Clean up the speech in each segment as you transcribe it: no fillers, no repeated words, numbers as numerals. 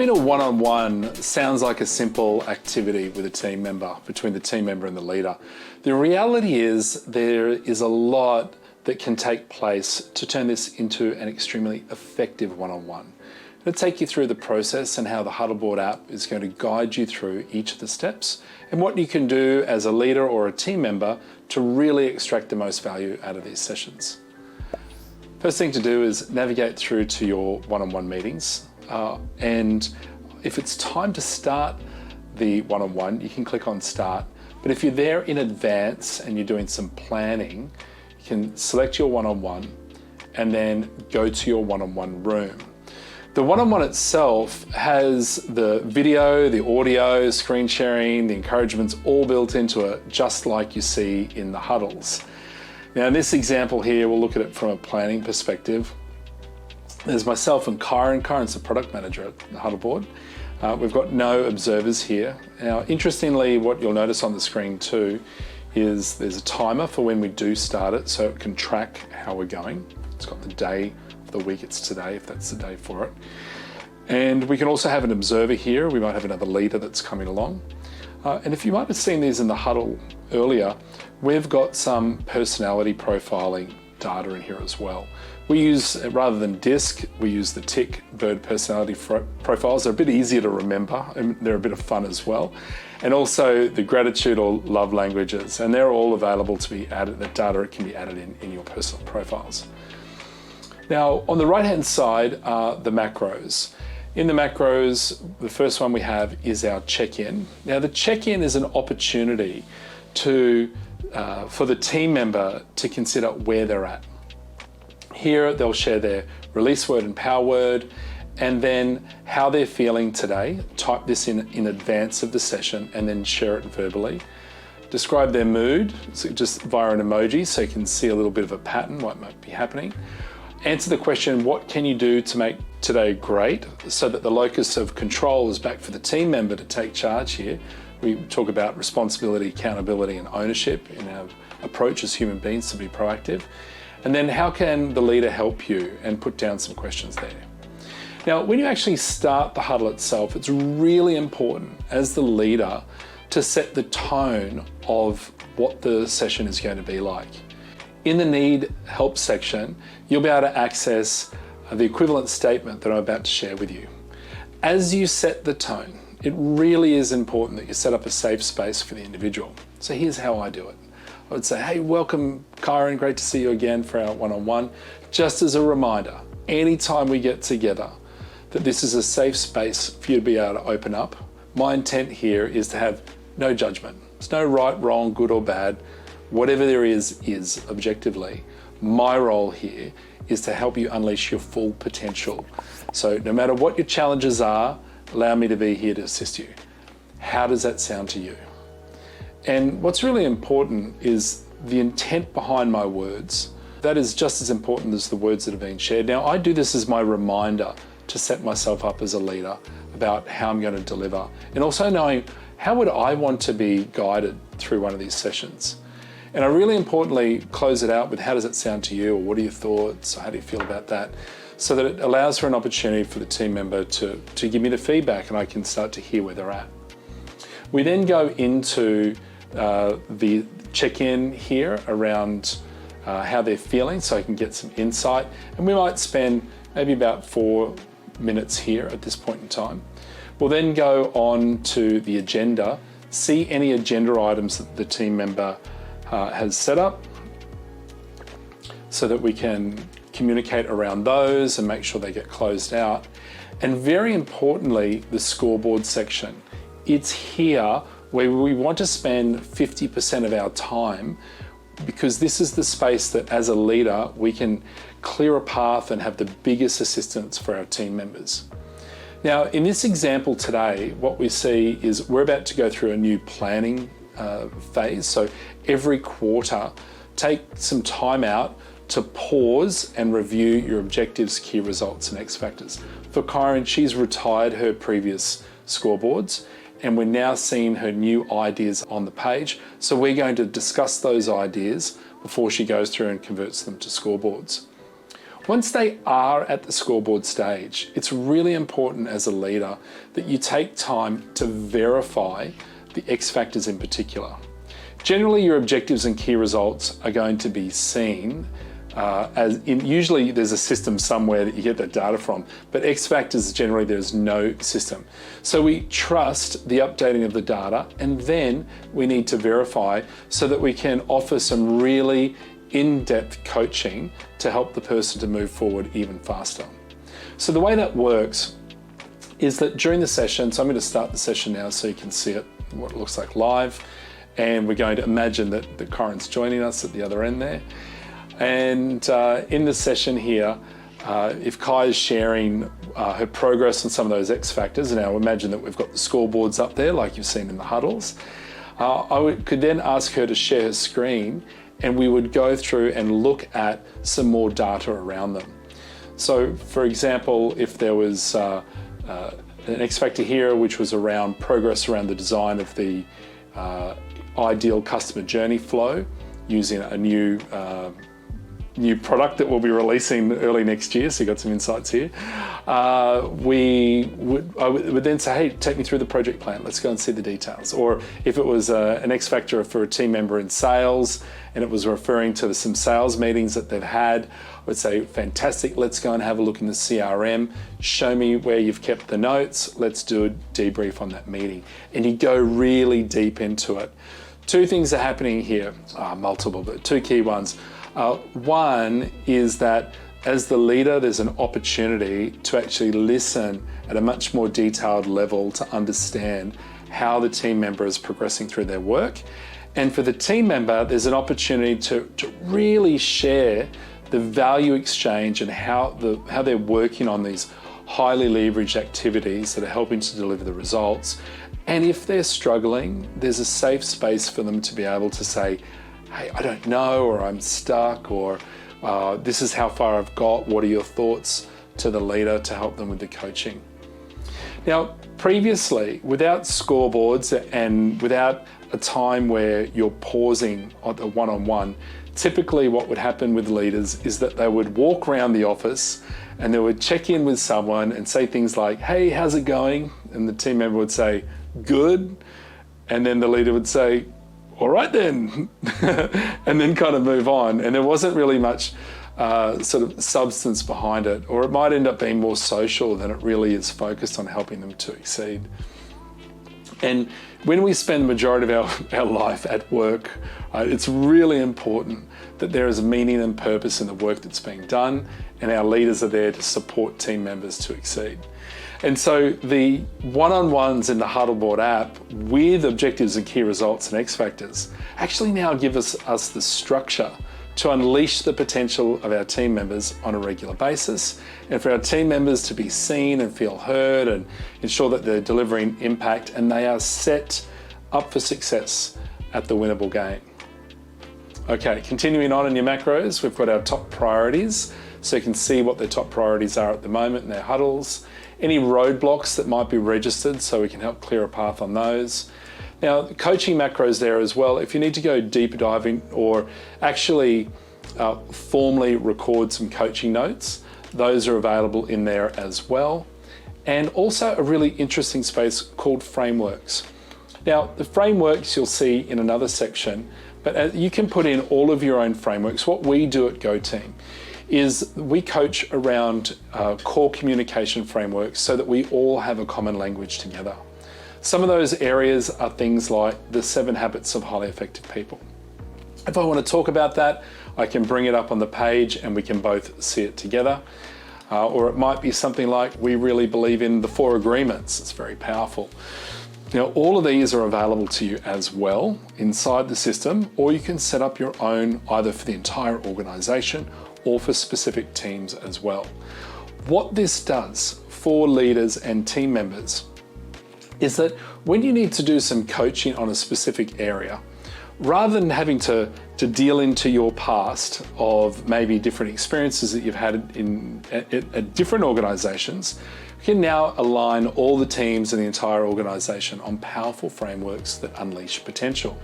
Having a one-on-one sounds like a simple activity with a team member, between the team member and the leader. The reality is there is a lot that can take place to turn this into an extremely effective one-on-one. I'll take you through the process and how the Huddleboard app is going to guide you through each of the steps and what you can do as a leader or a team member to really extract the most value out of these sessions. First thing to do is navigate through to your one-on-one meetings. And if it's time to start the one-on-one, you can click on Start. But if you're there in advance and you're doing some planning, you can select your one-on-one and then go to your one-on-one room. The one-on-one itself has the video, the audio, screen sharing, the encouragements all built into it, just like you see in the huddles. Now in this example here, we'll look at it from a planning perspective. There's myself and Kyron. Kyron's the product manager at the Huddleboard. We've got no observers here. Now, interestingly, what you'll notice on the screen too is there's a timer for when we do start it, so it can track how we're going. It's got the day of the week it's today, if that's the day for it. And we can also have an observer here. We might have another leader that's coming along. And if you might have seen these in the huddle earlier, we've got some personality profiling data in here as well. We use, rather than DISC, we use the tick bird personality profiles. They're a bit easier to remember and they're a bit of fun as well. And also the gratitude or love languages, and they're all available to be added, the data can be added in your personal profiles. Now, on the right-hand side are the macros. In the macros, the first one we have is our check-in. Now the check-in is an opportunity for the team member to consider where they're at. Here they'll share their release word and power word, and then how they're feeling today. Type this in advance of the session and then share it verbally. Describe their mood, so just via an emoji, so you can see a little bit of a pattern, what might be happening. Answer the question, what can you do to make today great, so that the locus of control is back for the team member to take charge here. We talk about responsibility, accountability, and ownership in our approach as human beings to be proactive. And then how can the leader help you, and put down some questions there. Now, when you actually start the huddle itself, it's really important as the leader to set the tone of what the session is going to be like. In the need help section, you'll be able to access the equivalent statement that I'm about to share with you. As you set the tone, it really is important that you set up a safe space for the individual. So here's how I do it. I would say, hey, welcome Kyron, great to see you again for our one-on-one. Just as a reminder, anytime we get together, that this is a safe space for you to be able to open up. My intent here is to have no judgment. There's no right, wrong, good or bad. Whatever there is objectively. My role here is to help you unleash your full potential. So no matter what your challenges are, allow me to be here to assist you. How does that sound to you? And what's really important is the intent behind my words. That is just as important as the words that are being shared. Now, I do this as my reminder to set myself up as a leader about how I'm going to deliver, and also knowing how would I want to be guided through one of these sessions. And I really importantly close it out with, how does it sound to you, or what are your thoughts, or how do you feel about that? So that it allows for an opportunity for the team member to give me the feedback, and I can start to hear where they're at. We then go into the check-in here around how they're feeling, so I can get some insight. And we might spend maybe about 4 minutes here at this point in time. We'll then go on to the agenda, see any agenda items that the team member has set up, so that we can communicate around those and make sure they get closed out. And very importantly, the scoreboard section. It's here where we want to spend 50% of our time, because this is the space that as a leader, we can clear a path and have the biggest assistance for our team members. Now, in this example today, what we see is we're about to go through a new planning phase. So every quarter, take some time out to pause and review your objectives, key results, and X factors. For Kyron, she's retired her previous scoreboards, and we're now seeing her new ideas on the page. So we're going to discuss those ideas before she goes through and converts them to scoreboards. Once they are at the scoreboard stage, it's really important as a leader that you take time to verify the X factors in particular. Generally, your objectives and key results are going to be seen usually there's a system somewhere that you get that data from, but X factors, generally there's no system. So we trust the updating of the data, and then we need to verify so that we can offer some really in-depth coaching to help the person to move forward even faster. So the way that works is that during the session, so I'm going to start the session now so you can see it, what it looks like live, and we're going to imagine that Corinne's joining us at the other end there. And in the session here, if Kai is sharing her progress on some of those X factors, and now imagine that we've got the scoreboards up there like you've seen in the huddles, could then ask her to share her screen, and we would go through and look at some more data around them. So for example, if there was an X factor here which was around progress around the design of the ideal customer journey flow using a new product that we'll be releasing early next year, so you got some insights here. I would then say, hey, take me through the project plan. Let's go and see the details. Or if it was an X factor for a team member in sales and it was referring to some sales meetings that they've had, I would say, fantastic, let's go and have a look in the CRM. Show me where you've kept the notes. Let's do a debrief on that meeting. And you go really deep into it. Two things are happening here, multiple, but two key ones. One is that as the leader, there's an opportunity to actually listen at a much more detailed level to understand how the team member is progressing through their work. And for the team member, there's an opportunity to really share the value exchange and how they're working on these highly leveraged activities that are helping to deliver the results. And if they're struggling, there's a safe space for them to be able to say, hey, I don't know, or I'm stuck, or this is how far I've got. What are your thoughts to the leader to help them with the coaching? Now, previously, without scoreboards and without a time where you're pausing on the one-on-one, typically what would happen with leaders is that they would walk around the office and they would check in with someone and say things like, hey, how's it going? And the team member would say, good. And then the leader would say, all right then, and then kind of move on. And there wasn't really much sort of substance behind it, or it might end up being more social than it really is focused on helping them to exceed. And when we spend the majority of our life at work, it's really important that there is meaning and purpose in the work that's being done, and our leaders are there to support team members to exceed. And so the one-on-ones in the Huddleboard app with objectives and key results and X factors actually now give us the structure to unleash the potential of our team members on a regular basis, and for our team members to be seen and feel heard and ensure that they're delivering impact and they are set up for success at the winnable game. Okay, continuing on in your macros, we've got our top priorities, so you can see what their top priorities are at the moment in their huddles. Any roadblocks that might be registered so we can help clear a path on those. Now, the coaching macros there as well. If you need to go deeper diving or actually formally record some coaching notes, those are available in there as well. And also a really interesting space called frameworks. Now, the frameworks you'll see in another section, but you can put in all of your own frameworks. What we do at GoTeam is we coach around core communication frameworks so that we all have a common language together. Some of those areas are things like the 7 habits of highly effective people. If I want to talk about that, I can bring it up on the page and we can both see it together. Or it might be something like, we really believe in the 4 agreements. It's very powerful. Now, all of these are available to you as well inside the system, or you can set up your own either for the entire organization or for specific teams as well. What this does for leaders and team members is that when you need to do some coaching on a specific area, rather than having to deal into your past of maybe different experiences that you've had at different organizations, you can now align all the teams in the entire organization on powerful frameworks that unleash potential.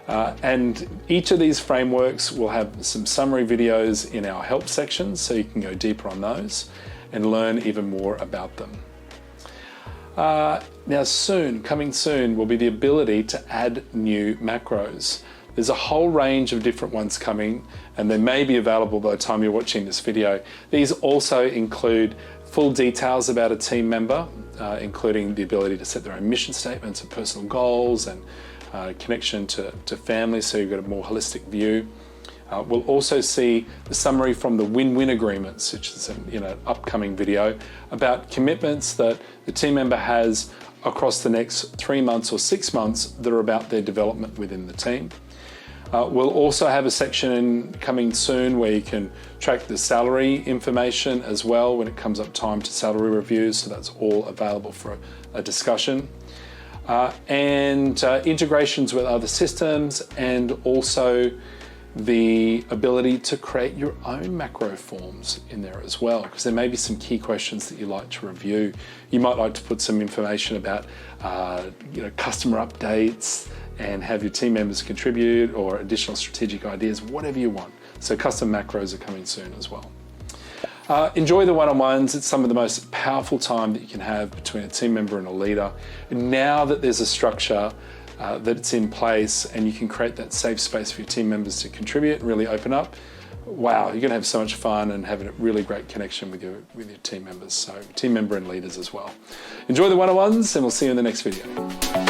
And each of these frameworks will have some summary videos in our help section, so you can go deeper on those and learn even more about them. Now coming soon, will be the ability to add new macros. There's a whole range of different ones coming, and they may be available by the time you're watching this video. These also include full details about a team member, including the ability to set their own mission statements and personal goals and connection to family, so you've got a more holistic view. We'll also see the summary from the win-win agreements, which is an upcoming video, about commitments that the team member has across the next 3 months or 6 months that are about their development within the team. We'll also have a section coming soon where you can track the salary information as well when it comes up time to salary reviews, so that's all available for a discussion. And integrations with other systems, and also the ability to create your own macro forms in there as well, because there may be some key questions that you like to review. You might like to put some information about customer updates and have your team members contribute, or additional strategic ideas, whatever you want. So custom macros are coming soon as well. Enjoy the one-on-ones. It's some of the most powerful time that you can have between a team member and a leader. And now that there's a structure that it's in place, and you can create that safe space for your team members to contribute and really open up, wow, you're gonna have so much fun and have a really great connection with your team members. So team member and leaders as well. Enjoy the one-on-ones, and we'll see you in the next video.